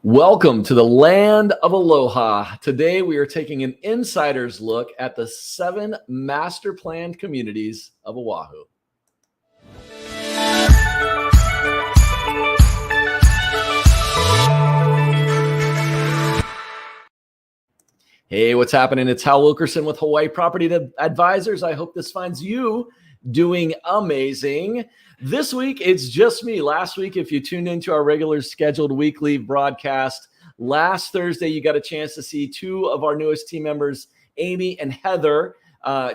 Welcome to the land of Aloha. Today we are taking an insider's look at the 7 master planned communities of Oahu. Hey, what's happening? It's Hal Wilkerson with Hawaii Property Advisors. I hope this finds you doing amazing. This week, it's just me. Last week, if you tuned into our regular scheduled weekly broadcast, last Thursday, you got a chance to see 2 of our newest team members, Amy and Heather,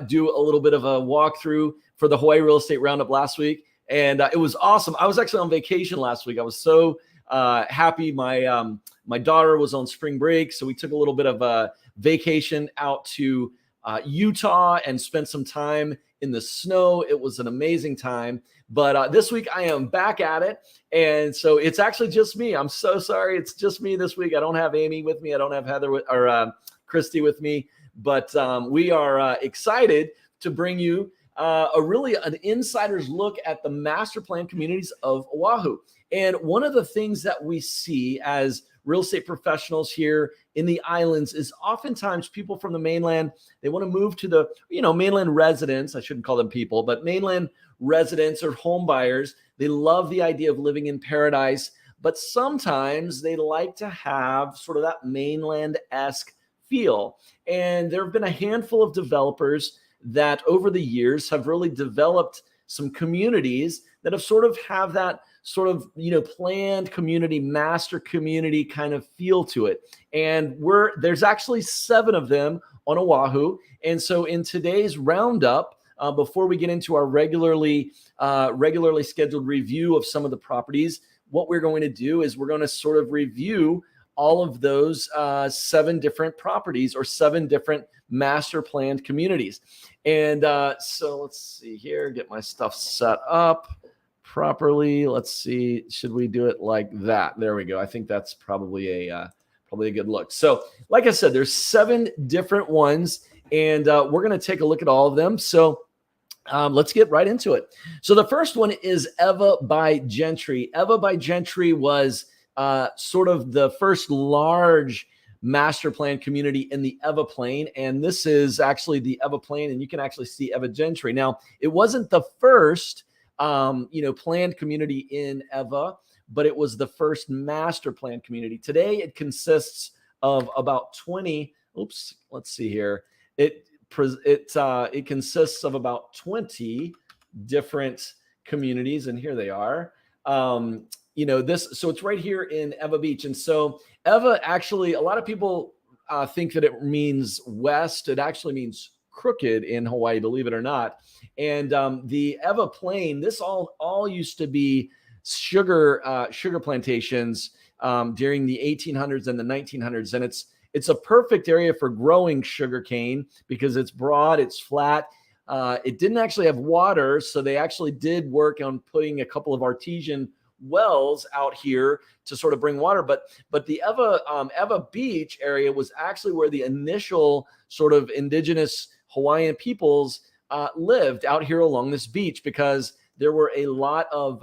do a little bit of a walkthrough for the Hawaii Real Estate Roundup last week. And it was awesome. I was actually on vacation last week. I was so happy. My daughter was on spring break, so we took a little bit of a vacation out to Utah and spent some time in the snow. It was an amazing time. But this week I am back at it. And so it's actually just me. I'm so sorry. It's just me this week. I don't have Amy with me. I don't have Heather or Christy with me. But we are excited to bring you an insider's look at the master plan communities of Oahu. And one of the things that we see as real estate professionals here in the islands is oftentimes people from the mainland, they want to move to the, mainland residents. I shouldn't call them people, but mainland residents or home buyers. They love the idea of living in paradise, but sometimes they like to have sort of that mainland-esque feel. And there have been a handful of developers that over the years have really developed some communities that have that sort of planned community, master community kind of feel to it. And there's actually 7 of them on Oahu. And so in today's roundup, before we get into our regularly scheduled review of some of the properties, what we're going to do is we're going to sort of review all of those 7 different properties or 7 different master planned communities. And so let's see here, get my stuff set up properly. Let's see, should we do it like that? There we go. I think that's probably a good look. So like I said, there's 7 different ones, and we're going to take a look at all of them. So let's get right into it. So the first one is Ewa by Gentry. Ewa by Gentry was sort of the first large master plan community in the Ewa Plain. And this is actually the Ewa Plain, and you can actually see Ewa Gentry. Now, it wasn't the first planned community in Ewa, but it was the first master plan community. Today, it consists of about 20. Let's see here. It consists of about 20 different communities, and here they are. So it's right here in Ewa Beach. And so Ewa, actually, a lot of people think that it means west. It actually means crooked in Hawaii, believe it or not. And the Ewa Plain, this all used to be sugar plantations during the 1800s and the 1900s. And it's a perfect area for growing sugar cane because it's broad, it's flat. It didn't actually have water, so they actually did work on putting a couple of artesian wells out here to sort of bring water. But the Ewa Beach area was actually where the initial sort of indigenous Hawaiian peoples lived out here along this beach, because there were a lot of,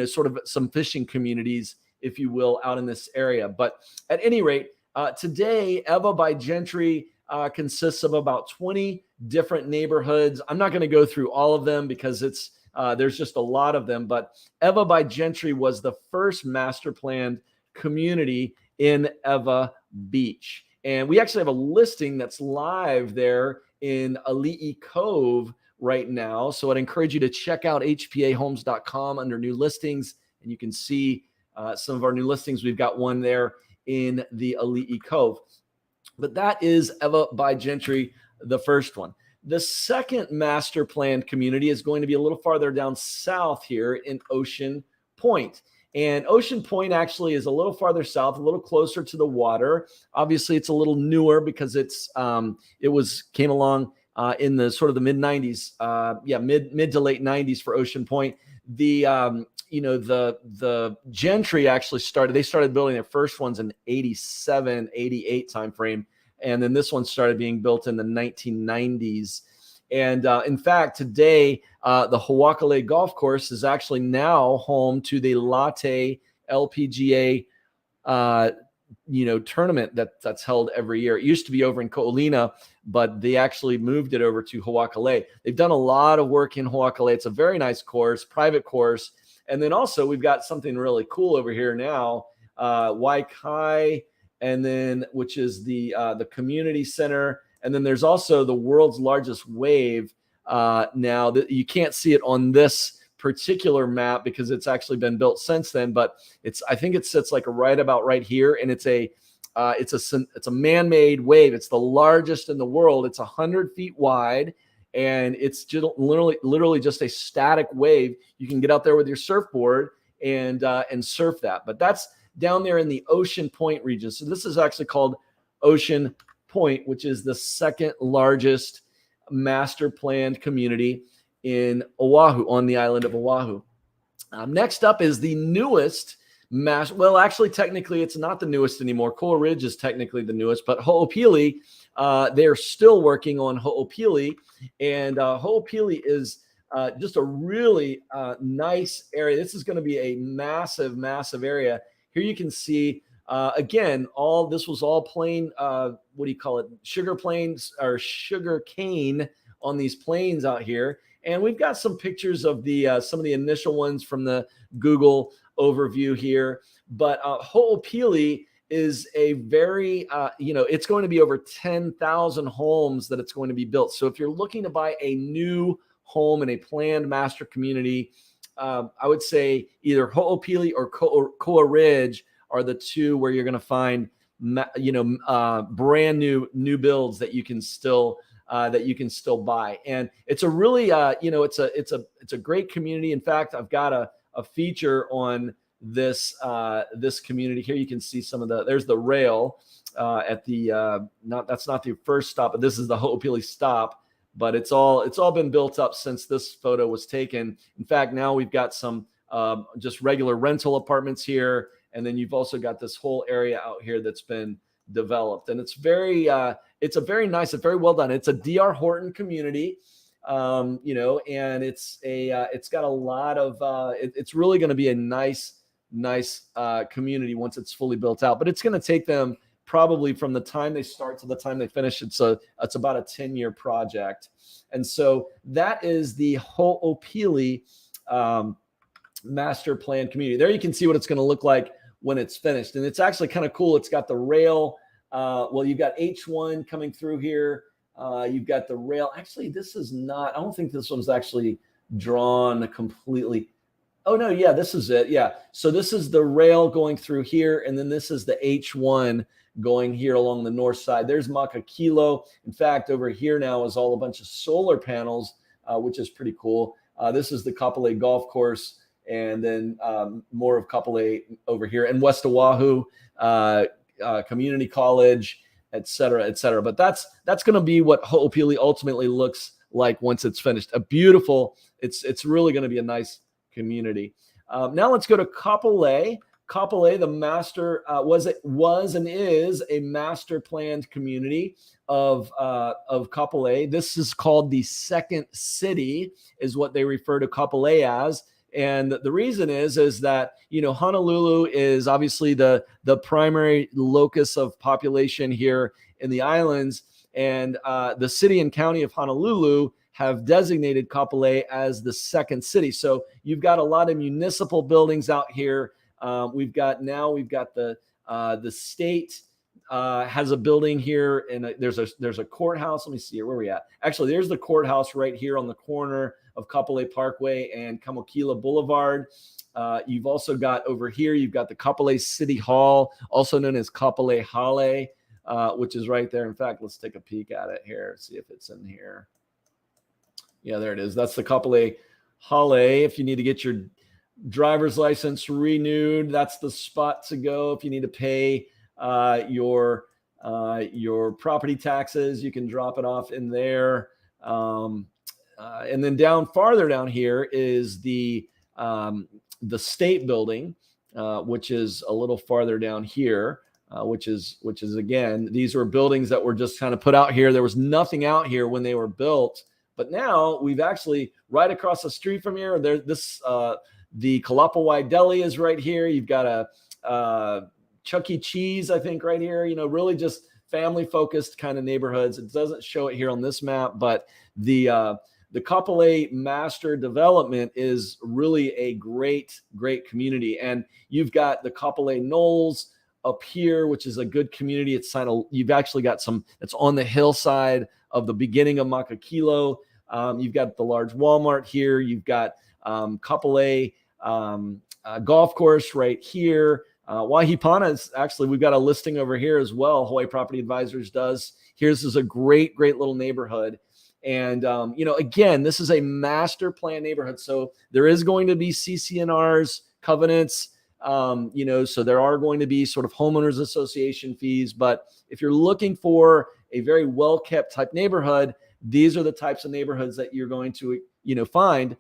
sort of some fishing communities, if you will, out in this area. But at any rate, today, Ewa by Gentry consists of about 20 different neighborhoods. I'm not going to go through all of them because there's just a lot of them. But Ewa by Gentry was the first master planned community in Ewa Beach. And we actually have a listing that's live there in Ali'i Cove right now. So I'd encourage you to check out hpahomes.com under new listings, and you can see some of our new listings. We've got one there in the Ali'i Cove. But that is Ewa by Gentry, the first one. The second master planned community is going to be a little farther down south here in Ocean Point. And Ocean Point actually is a little farther south, a little closer to the water. Obviously, it's a little newer because it came along in the sort of the mid 90s, mid to late 90s for Ocean Point. The Gentry actually started building their first ones in 87, 88 timeframe. And then this one started being built in the 1990s. And in fact, today, the Hawaiian golf course is actually now home to the Latte LPGA tournament that's held every year. It used to be over in Ko'olina, but they actually moved it over to Hawaiian. They've done a lot of work in Hawaiian. It's a very nice course, private course. And then also we've got something really cool over here now, Waikai, and then which is the community center. And then there's also the world's largest wave. Now that you can't see it on this particular map because it's actually been built since then, but I think it sits like right about right here, and it's a man-made wave. It's the largest in the world. It's 100 feet wide, and it's just literally just a static wave. You can get out there with your surfboard and surf that. But that's down there in the Ocean Point region. So this is actually called Ocean Point, which is the second largest master planned community in Oahu, on the island of Oahu. Next up is the newest well, actually, technically, it's not the newest anymore. Coral Ridge is technically the newest, but Ho'opili, they're still working on Ho'opili, and Ho'opili is just a really nice area. This is going to be a massive, massive area. Here you can see, again, this was all plain, what do you call it? Sugar plains or sugar cane on these plains out here. And we've got some pictures of some of the initial ones from the Google overview here. But Ho'opili is a very, it's going to be over 10,000 homes that it's going to be built. So if you're looking to buy a new home in a planned master community, I would say either Ho'opili or Koa Ridge are the two where you're going to find, brand new builds that you can still buy. And it's a really, it's a great community. In fact, I've got a feature on this community here. You can see there's the rail at that's not the first stop, but this is the Ho'opili stop. But it's all been built up since this photo was taken. In fact, now we've got some just regular rental apartments here, and then you've also got this whole area out here that's been developed, and it's a very nice, it's very well done. It's a D.R. Horton community, and it's got a lot of it's really going to be a nice community once it's fully built out. But it's going to take them probably from the time they start to the time they finish. It's about a 10-year project. And so that is the Ho'opili master plan community. There you can see what it's going to look like when it's finished. And it's actually kind of cool. It's got the rail. You've got H1 coming through here. You've got the rail. Actually, I don't think this one's actually drawn completely. Oh, no. Yeah, this is it. Yeah. So this is the rail going through here. And then this is the H1 going here along the north side. There's Makakilo. In fact, over here now is all a bunch of solar panels, which is pretty cool. This is the Kapolei golf course. And then more of Kapolei over here. And West Oahu Community College, et cetera, et cetera. But that's going to be what Ho'opili ultimately looks like once it's finished. It's really going to be a nice community. Now let's go to Kapolei. Kapolei, the master was and is a master planned community of Kapolei. This is called the second city, is what they refer to Kapolei as. And the reason is that, Honolulu is obviously the primary locus of population here in the islands. And the city and county of Honolulu have designated Kapolei as the second city. So you've got a lot of municipal buildings out here. We've got the state has a building here, and there's a courthouse. Let me see here. Where are we at? Actually, there's the courthouse right here on the corner of Kapolei Parkway and Kamokila Boulevard. You've also got over here, you've got the Kapolei City Hall, also known as Kapolei Hale, which is right there. In fact, let's take a peek at it here, see if it's in here. Yeah, there it is. That's the Kapolei Hale. If you need to get your driver's license renewed, that's the spot to go. If you need to pay your property taxes, you can drop it off in there. And then farther down here is the state building, which is a little farther down here, which is again, these were buildings that were just kind of put out here. There was nothing out here when they were built, but now we've actually right across the street from here. The Kalapawai Deli is right here. You've got a Chuck E. Cheese, I think, right here. Really just family-focused kind of neighborhoods. It doesn't show it here on this map, but the Kapolei Master Development is really a great, great community. And you've got the Kapolei Knolls up here, which is a good community. You've actually got some that's on the hillside of the beginning of Makakilo. You've got the large Walmart here. You've got Kapolei golf course right here. Waihipana is actually, we've got a listing over here as well. Hawaii Property Advisors does. Here's is a great, great little neighborhood. And, again, this is a master plan neighborhood. So there is going to be CCNRs, covenants, so there are going to be sort of homeowners association fees. But if you're looking for a very well-kept type neighborhood, these are the types of neighborhoods that you're going to, find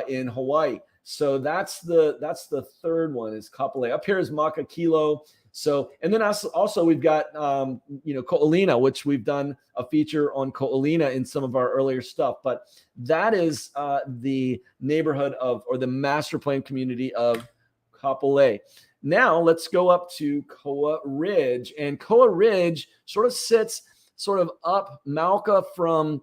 in Hawaii. So that's the third one is Kapolei. Up here is Makakilo. So, and then also we've got, Ko'olina, which we've done a feature on Ko'olina in some of our earlier stuff. But that is the neighborhood or the master plan community of Kapolei. Now let's go up to Koa Ridge. And Koa Ridge sort of sits sort of up Mauka from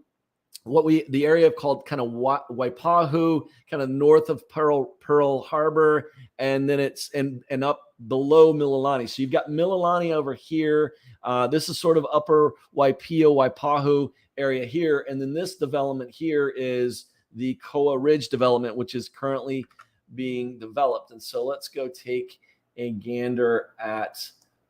the area called kind of Waipahu, kind of north of Pearl Harbor, and then it's and up below Mililani. So you've got Mililani over here. This is sort of upper Waipahu area here. And then this development here is the Koa Ridge development, which is currently being developed. And so let's go take a gander at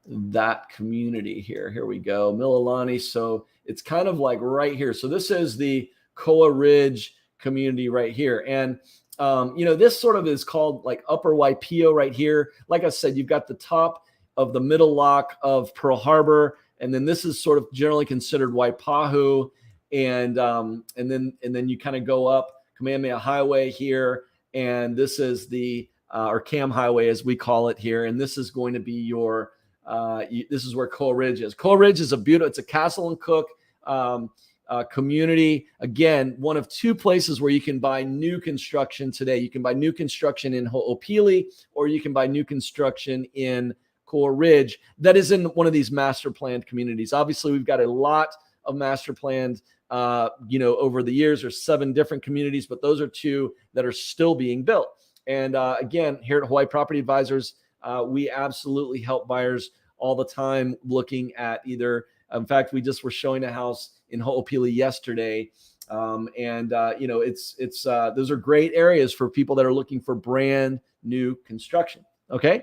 that community here. Here we go, Mililani. So it's kind of like right here. So this is the Koa Ridge community right here. And, this sort of is called like Upper Waipio right here. Like I said, you've got the top of the middle lock of Pearl Harbor. And then this is sort of generally considered Waipahu. And then you kind of go up Kamehameha Highway here. And this is or Cam Highway as we call it here. And this is going to be your, this is where Koa Ridge is. Koa Ridge is it's a Castle and Cook community. Again, one of two places where you can buy new construction today. You can buy new construction in Ho'opili, or you can buy new construction in Koa Ridge that is in one of these master planned communities. Obviously, we've got a lot of master planned, over the years. There's 7 different communities, but those are 2 that are still being built. And again, here at Hawaii Property Advisors, we absolutely help buyers all the time looking at either, in fact, we just were showing a house in Ho'opili yesterday. Those are great areas for people that are looking for brand new construction. Okay,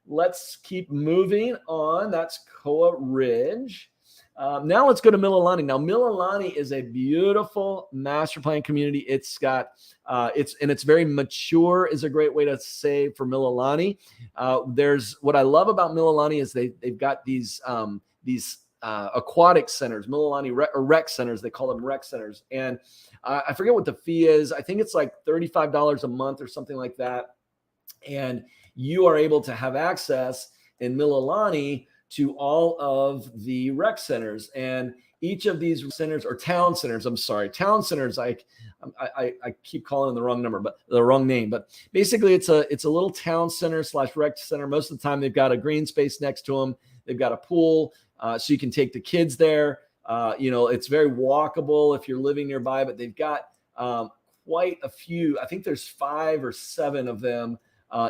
let's keep moving on. That's Koa Ridge. Now let's go to Mililani. Now Mililani is a beautiful master plan community. It's got it's very mature is a great way to say for Mililani. There's what I love about Mililani is they've got these aquatic centers, Mililani rec centers. They call them rec centers. And I forget what the fee is. I think it's like $35 a month or something like that. And you are able to have access in Mililani to all of the rec centers. And each of these centers, or town centers, town centers, I keep calling them the wrong number, but the wrong name. But basically it's a little town center / rec center. Most of the time they've got a green space next to them. They've got a pool, so you can take the kids there. It's very walkable if you're living nearby, but they've got quite a few. I think there's 5 or 7 of them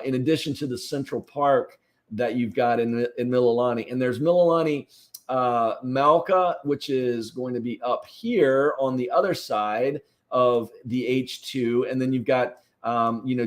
in addition to the Central Park that you've got in Mililani. And there's Mililani Mauka, which is going to be up here on the other side of the H2. And then you've got,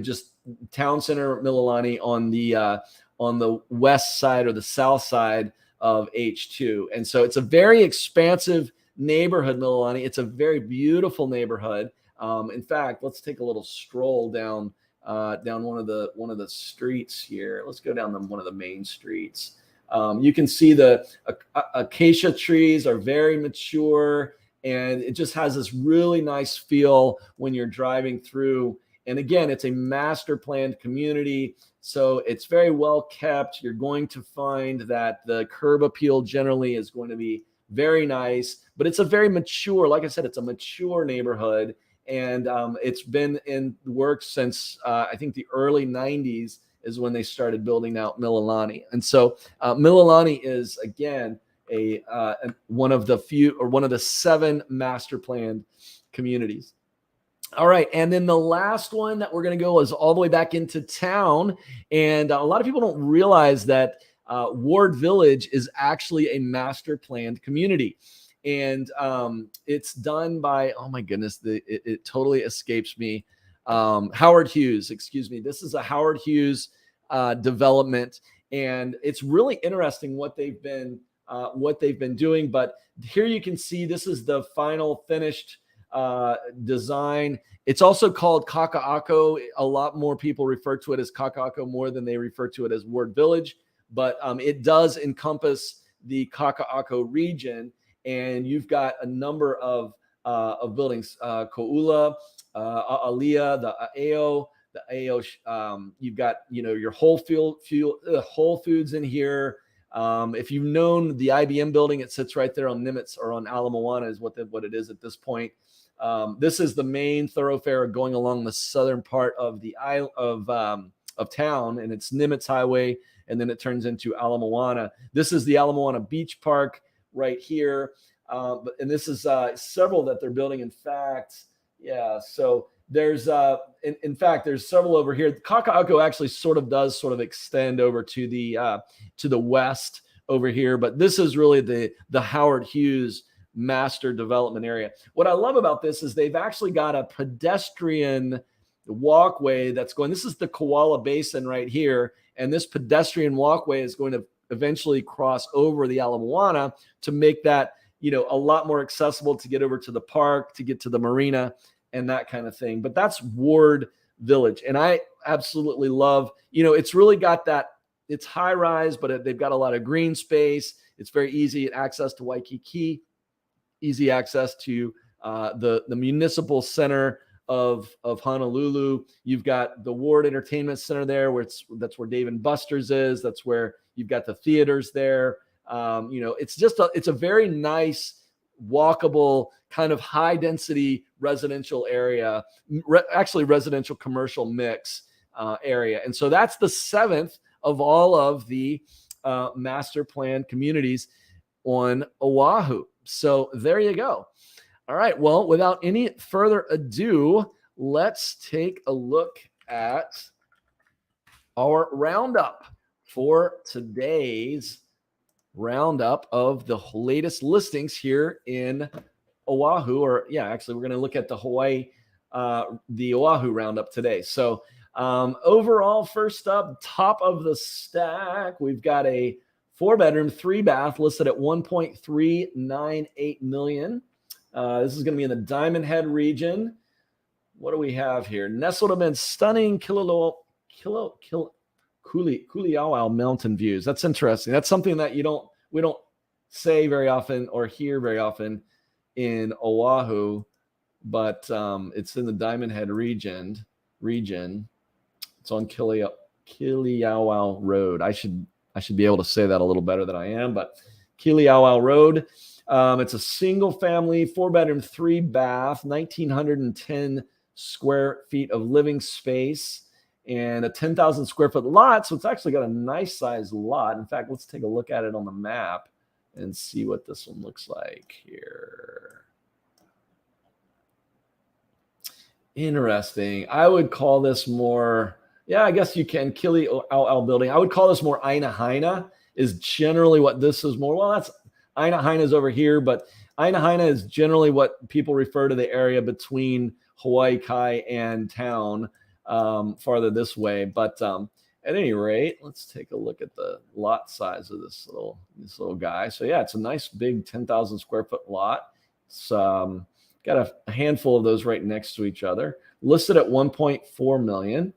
just Town Center Mililani on the west side or the south side of H2. And so it's a very expansive neighborhood, Mililani. It's a very beautiful neighborhood. In fact, let's take a little stroll down one of the streets here. Let's go down one of the main streets. You can see the acacia trees are very mature, and it just has this really nice feel when you're driving through. And again, it's a master planned community, so it's very well kept. You're going to find that the curb appeal generally is going to be very nice, but it's a very mature, like I said, it's a mature neighborhood. And it's been in the works since I think the early 90s is when they started building out Mililani. And so Mililani is, again, one of the 7 master planned communities. All right. And then the last one that we're going to go is all the way back into town. And a lot of people don't realize that Ward Village is actually a master planned community. And it's done by, oh my goodness, it totally escapes me. Howard Hughes, excuse me. This is a Howard Hughes development. And it's really interesting what they've been doing. But here you can see this is the final finished design. It's also called Kaka'ako. A lot more people refer to it as Kaka'ako more than they refer to it as Ward Village, but it does encompass the Kaka'ako region, and you've got a number of buildings, Ko'ula, A'alia, the Aeo, you've got, your Whole Foods in here. If you've known the IBM building, it sits right there on Nimitz, or on Ala Moana is what it is at this point. This is the main thoroughfare going along the southern part of the of town, and it's Nimitz Highway, and then it turns into Ala Moana. This is the Ala Moana Beach Park right here, and this is several that they're building. In fact, so there's in fact there's several over here. Kaka'ako actually sort of extend over to the west over here, but this is really the Howard Hughes master development area. What I love about this is they've actually got a pedestrian walkway that's going. This is the Koala Basin right here, and this pedestrian walkway is going to eventually cross over the Ala Moana to make that a lot more accessible to get over to the park, to get to the marina, and that kind of thing. But that's Ward Village, and I absolutely love. It's really got that. It's high rise, but they've got a lot of green space. It's very easy access to Waikiki. Easy access to the municipal center of Honolulu. You've got the Ward Entertainment Center there, that's where Dave and Buster's is. That's where you've got the theaters there. It's a very nice, walkable, kind of high density residential area, actually residential commercial mix area. And so that's the 7th of all of the master plan communities on Oahu. So there you go. All right. Well, without any further ado, let's take a look at our roundup for today's roundup of the latest listings here in Oahu. Actually, we're going to look at the Oahu roundup today. So overall, first up, top of the stack, we've got a 4-bedroom, 3-bath listed at $1.398 million. This is going to be in the Diamond Head region. What do we have here? Nestled amid stunning Kuliawau mountain views. That's interesting. That's something that we don't say very often or hear very often in Oahu, but it's in the Diamond Head region. It's on Kuliawau Road. I should be able to say that a little better than I am, but Kuliawau Road. It's a single family, 4-bedroom, 3-bath, 1,910 square feet of living space, and a 10,000 square foot lot. So it's actually got a nice sized lot. In fact, let's take a look at it on the map and see what this one looks like here. Interesting. I would call this more, I guess you can, Kuliawau building. I would call this more Aina Haina is generally what this is more. Well, that's Aina Haina is over here, but Aina Haina is generally what people refer to the area between Hawaii Kai and town, farther this way. But at any rate, let's take a look at the lot size of this little guy. So it's a nice big 10,000 square foot lot. It's got a handful of those right next to each other. Listed at $1.4 million.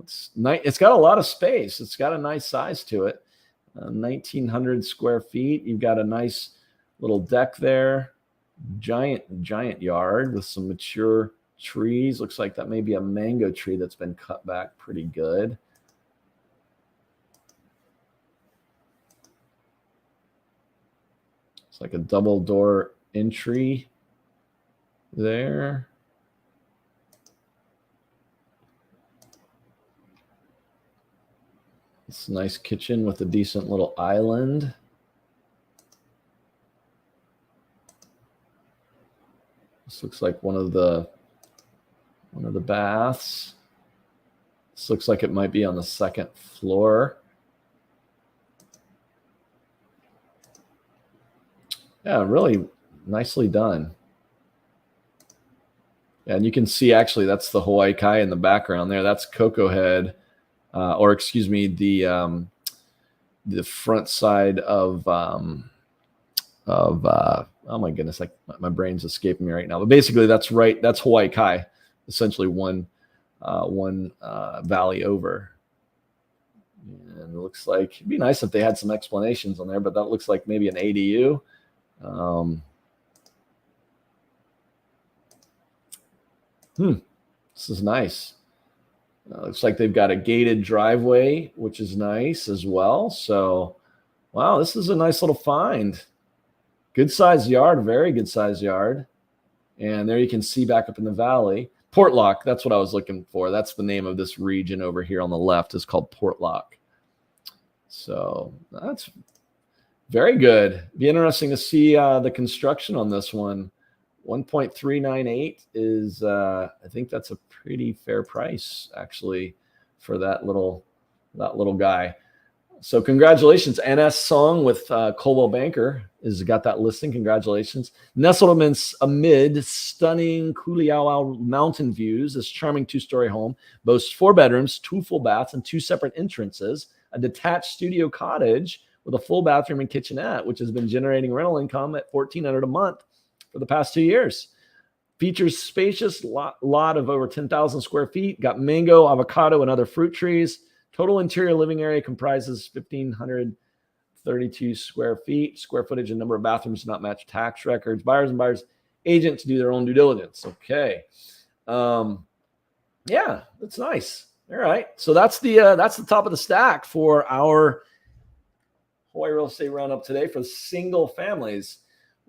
It's got a lot of space. It's got a nice size to it. 1,900 square feet. You've got a nice little deck there. Giant yard with some mature trees. Looks like that may be a mango tree that's been cut back pretty good. It's like a double door entry there. It's a nice kitchen with a decent little island. This looks like one of the baths. This looks like it might be on the second floor. Yeah, really nicely done. And you can see, actually, that's the Hawaii Kai in the background there. That's Coco Head, or excuse me, the front side of oh my goodness, my brain's escaping me right now. But basically, that's Hawaii Kai, essentially one valley over. And it looks like it'd be nice if they had some explanations on there, but that looks like maybe an ADU. This is nice. Looks like they've got a gated driveway, which is nice as well. So, wow, this is a nice little find. Good sized yard, very good sized yard. And there you can see back up in the valley. Portlock, that's what I was looking for. That's the name of this region over here on the left, is called Portlock. So that's very good. Be interesting to see the construction on this one. 1.398 is, I think that's a pretty fair price, actually, for that little guy. So congratulations. NS Song with Coldwell Banker has got that listing. Congratulations. Nestled amid stunning Kuliao mountain views, this charming two-story home boasts 4 bedrooms, 2 full baths, and 2 separate entrances, a detached studio cottage with a full bathroom and kitchenette, which has been generating rental income at $1,400 a month for the past 2 years. Features spacious lot of over 10,000 square feet, got mango, avocado, and other fruit trees. Total interior living area comprises 1,532 square feet. Square footage and number of bathrooms do not match tax records. Buyers and buyers agent to do their own due diligence. Okay. Yeah, that's nice. All right. So that's the top of the stack for our Hawaii real estate roundup today for single families.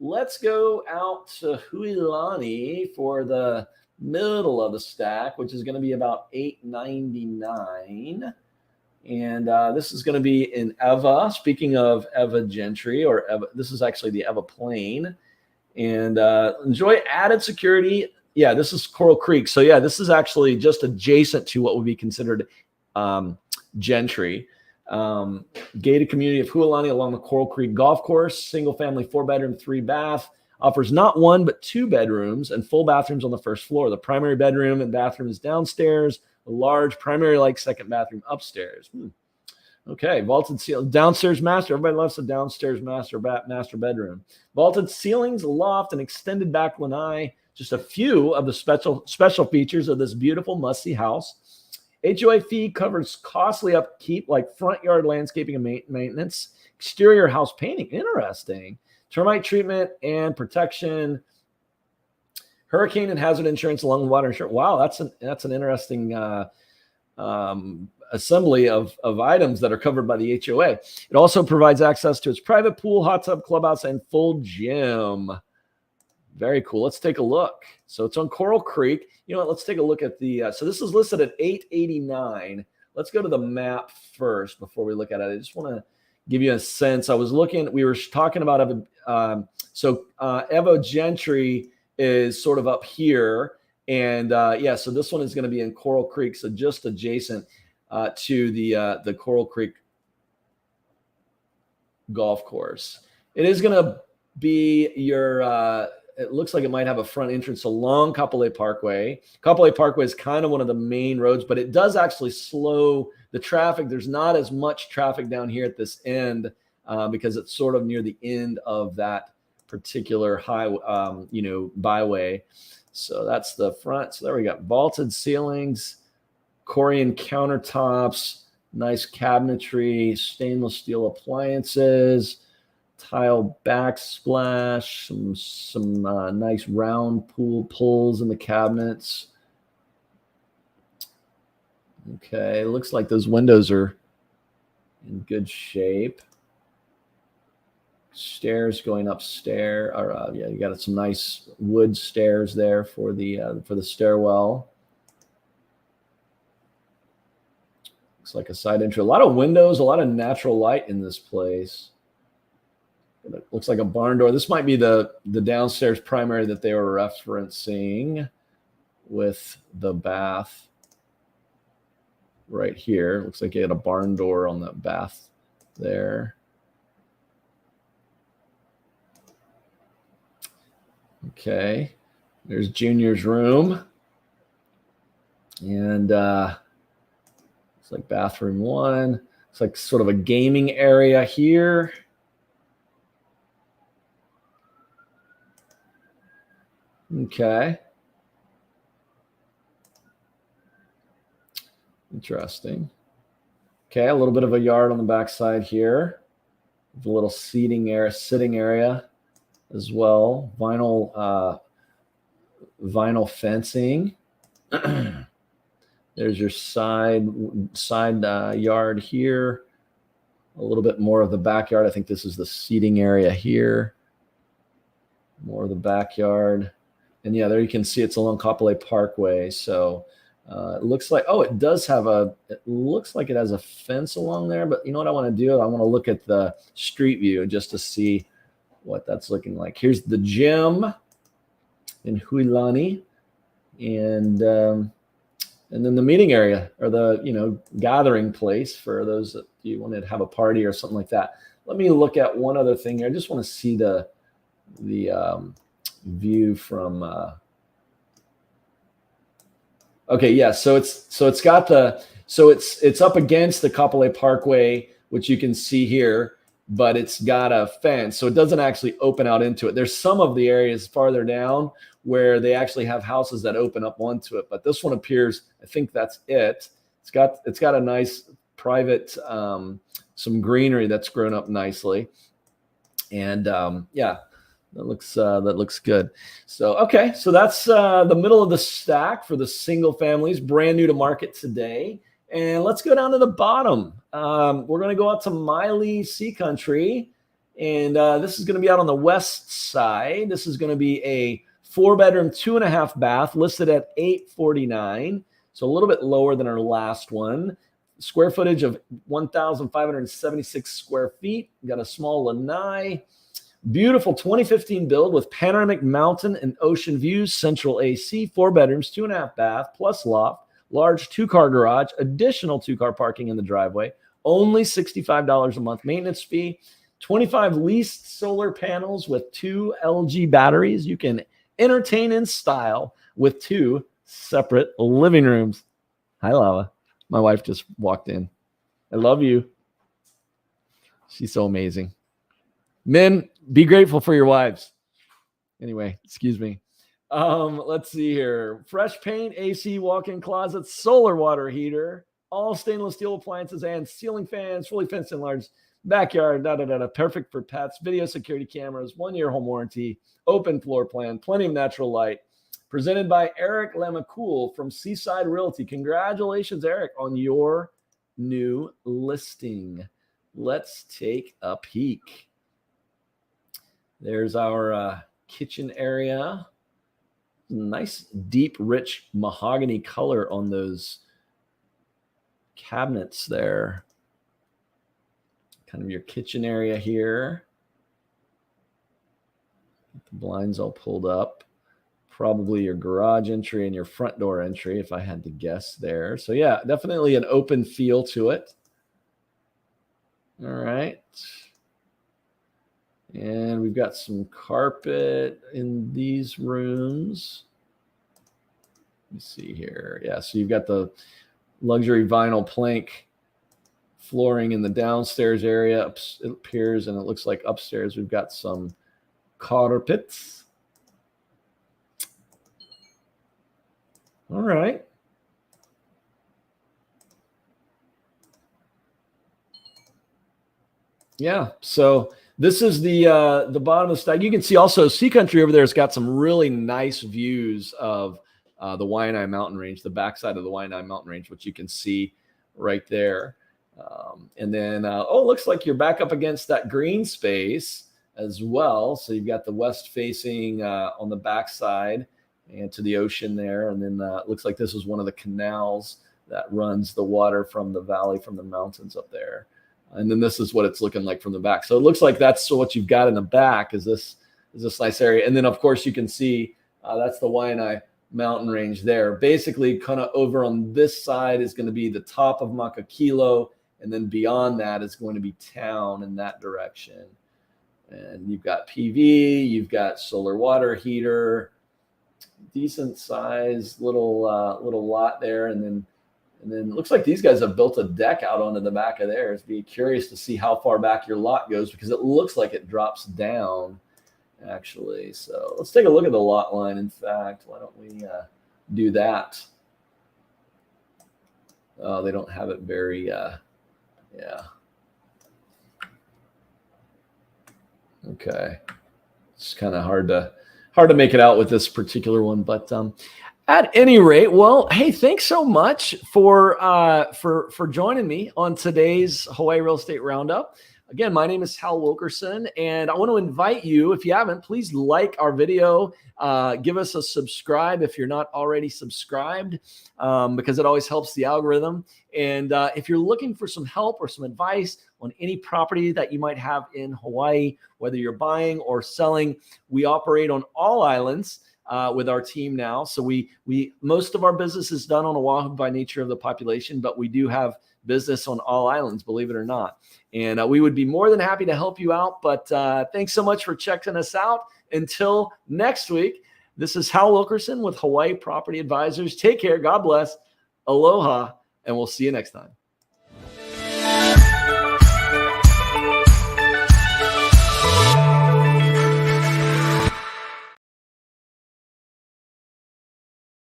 Let's go out to Mililani for the middle of the stack, which is going to be about $899. And this is going to be in Eva. Speaking of Eva Gentry, or Eva, this is actually the Eva Plain. And enjoy added security. Yeah, this is Coral Creek. So yeah, this is actually just adjacent to what would be considered Gentry. Gated community of Hualani along the Coral Creek Golf Course. Single family, 4-bedroom, 3-bath. Offers not 1 but 2 bedrooms and full bathrooms on the first floor. The primary bedroom and bathroom is downstairs. A large primary-like second bathroom upstairs. Okay, vaulted ceiling, downstairs master. Everybody loves the downstairs master bedroom. Vaulted ceilings, a loft, and extended back lanai. Just a few of the special features of this beautiful must-see house. HOA fee covers costly upkeep like front yard landscaping and maintenance. Exterior house painting, interesting. Termite treatment and protection. Hurricane and hazard insurance along with water insurance. Wow, that's an interesting assembly of items that are covered by the HOA. It also provides access to its private pool, hot tub, clubhouse, and full gym. Very cool. Let's take a look. So it's on Coral Creek. You know what? Let's take a look at the. So this is listed at $889. Let's go to the map first before we look at it. I just want to give you a sense. I was looking. We were talking about Eva Gentry is sort of up here, and yeah. So this one is going to be in Coral Creek, so just adjacent to the Coral Creek golf course. It is going to be your. It looks like it might have a front entrance along Kapolei Parkway. Kapolei Parkway is kind of one of the main roads, but it does actually slow the traffic. There's not as much traffic down here at this end because it's sort of near the end of that particular byway. So that's the front. So there we got vaulted ceilings, Corian countertops, nice cabinetry, stainless steel appliances, tile backsplash, some nice round pool pulls in the cabinets. Okay, looks like those windows are in good shape. Stairs going upstairs, or yeah, you got some nice wood stairs there for the stairwell. Looks like a side entry. A lot of windows, a lot of natural light in this place. It looks like a barn door. This might be the downstairs primary that they were referencing with the bath right here. Looks like you had a barn door on that bath there. Okay, there's Junior's room. And it's like bathroom 1. It's like sort of a gaming area here. Okay. Interesting. Okay, a little bit of a yard on the back side here. A little seating area, sitting area as well. Vinyl fencing. There's your side yard here. A little bit more of the backyard. I think this is the seating area here. More of the backyard. And yeah, there you can see it's along Kapolei Parkway. So it looks like, oh, it does have it looks like it has a fence along there. But you know what I want to do? I want to look at the street view just to see what that's looking like. Here's the gym in Mililani. And then the meeting area, or the gathering place for those that you want to have a party or something like that. Let me look at one other thing here. I just want to see the view from. Okay, yeah. So it's up against the Kapolei Parkway, which you can see here, but it's got a fence, so it doesn't actually open out into it. There's some of the areas farther down where they actually have houses that open up onto it, but this one appears, I think that's it. It's got a nice private, some greenery that's grown up nicely, and yeah, that looks good. So okay, so that's the middle of the stack for the single families, brand new to market today. And let's go down to the bottom. We're going to go out to Miley Sea Country, and this is going to be out on the west side. This is going to be a 4-bedroom, 2.5 bath, listed at $849, so a little bit lower than our last one. Square footage of 1,576 square feet. Got a small lanai. Beautiful 2015 build with panoramic mountain and ocean views, central AC, 4 bedrooms, 2.5 bath, plus loft, large 2-car garage, additional 2-car parking in the driveway, only $65 a month maintenance fee, 25 leased solar panels with 2 LG batteries. You can entertain in style with 2 separate living rooms. Hi, Lava. My wife just walked in. I love you. She's so amazing. Men, be grateful for your wives. Anyway, excuse me. Let's see here. Fresh paint, AC, walk-in closet, solar water heater, all stainless steel appliances and ceiling fans, fully fenced in large backyard, perfect for pets, video security cameras, 1-year home warranty, open floor plan, plenty of natural light. Presented by Eric Lamacool from Seaside Realty. Congratulations, Eric, on your new listing. Let's take a peek. There's our kitchen area. Nice, deep, rich mahogany color on those cabinets there. Kind of your kitchen area here. The blinds all pulled up. Probably your garage entry and your front door entry, if I had to guess there. So yeah, definitely an open feel to it. All right. And we've got some carpet in these rooms. Let me see here. Yeah, so you've got the luxury vinyl plank flooring in the downstairs area. It appears, and it looks like upstairs we've got some carpets. All right. Yeah, so this is the bottom of the stack. You can see also Sea Country over there has got some really nice views of the Waianae Mountain Range, the backside of the Waianae Mountain Range, which you can see right there. And then, it looks like you're back up against that green space as well. So you've got the west facing on the backside and to the ocean there. And then it looks like this is one of the canals that runs the water from the valley, from the mountains up there. And then this is what it's looking like from the back. So it looks like that's what you've got in the back is this nice area. And then of course you can see that's the Waianae mountain range there. Basically kind of over on this side is going to be the top of Makakilo. And then beyond that is going to be town in that direction. And you've got PV, you've got solar water heater, decent size little lot there. And then it looks like these guys have built a deck out onto the back of theirs. Be curious to see how far back your lot goes because it looks like it drops down, actually. So let's take a look at the lot line. In fact, why don't we do that? Oh, they don't have it very, yeah. Okay. It's kind of hard to make it out with this particular one, but at any rate, well, hey, thanks so much for joining me on today's Hawaii Real Estate Roundup. Again, my name is Hal Wilkerson, and I want to invite you, if you haven't, please like our video, give us a subscribe if you're not already subscribed, because it always helps the algorithm. And if you're looking for some help or some advice on any property that you might have in Hawaii, whether you're buying or selling, we operate on all islands. With our team now. So we most of our business is done on Oahu by nature of the population, but we do have business on all islands, believe it or not. And we would be more than happy to help you out. But thanks so much for checking us out. Until next week, this is Hal Wilkerson with Hawaii Property Advisors. Take care. God bless. Aloha. And we'll see you next time.